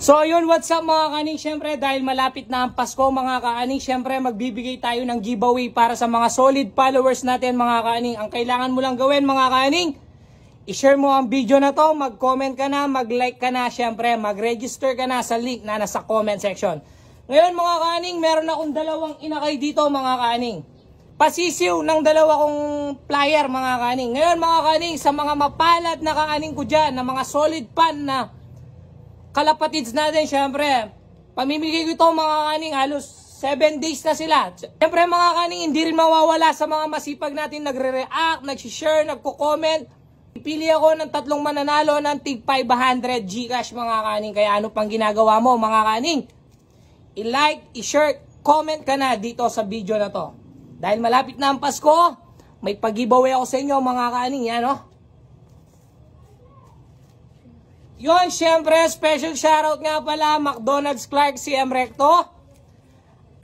So yun, what's up mga kaning? Syempre dahil malapit na ang Pasko mga kaning, syempre magbibigay tayo ng giveaway para sa mga solid followers natin mga kaning. Ang kailangan mo lang gawin mga kaning, i-share mo ang video na to, mag-comment ka na, mag-like ka na, syempre mag-register ka na sa link na nasa comment section. Ngayon mga kaning, meron akong dalawang inakay dito mga kaning. Pasisiw ng dalawa kong flyer mga kaning. Ngayon mga kaning, sa mga mapalad na kaning ko dyan, na mga solid fan na kalapatids natin, syempre, pamimigay ko ito mga kaning, halos 7 days na sila. Syempre mga kaning, hindi rin mawawala sa mga masipag natin nagre-react, nag-share, nagko-comment. Ipili ako ng 3 mananalo ng tig 500 Gcash mga kaning. Kaya ano pang ginagawa mo mga kaning? I-like, i-share, comment ka na dito sa video na to. Dahil malapit na ang Pasko, may pag-giveaway ako sa inyo mga kaning. Yan o. Yun, syempre, special shoutout nga pala, McDonald's Clark CM Recto.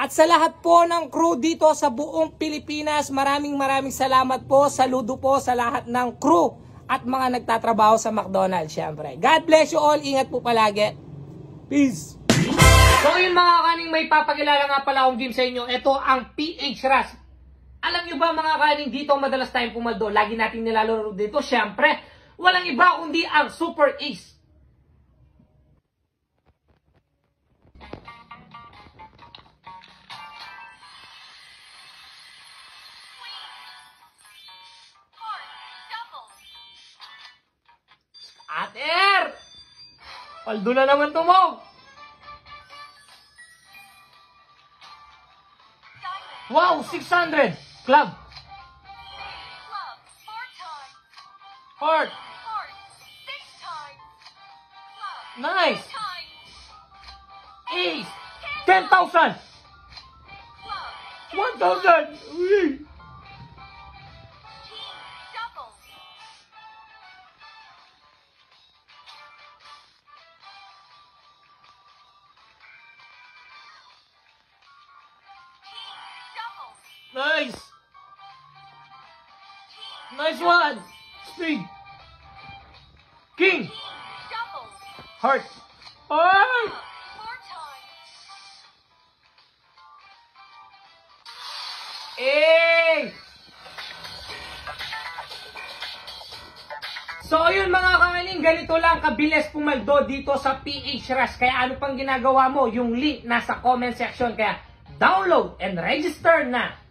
At sa lahat po ng crew dito sa buong Pilipinas, maraming salamat po. Saludo po sa lahat ng crew at mga nagtatrabaho sa McDonald's, syempre. God bless you all. Ingat po palagi. Peace. So yun mga kaning, may papakilala nga pala akong game sa inyo. Ito ang PH Rush. Alam nyo ba mga kaning, dito madalas tayong pumaldo. Lagi natin nilalaro dito. Syempre, walang iba kundi ang Super Ace. Ater! Paldo na naman tumog! Wow! 600! Club! Heart! Nice! Ace! 10,000! 1,000! Uy! Nice! Nice one! Speed! King! Heart! Ay! Eh! So yun mga kaning, ganito lang kabilis pumaldo dito sa PH Rush. Kaya ano pang ginagawa mo? Yung link nasa comment section. Kaya download and register na!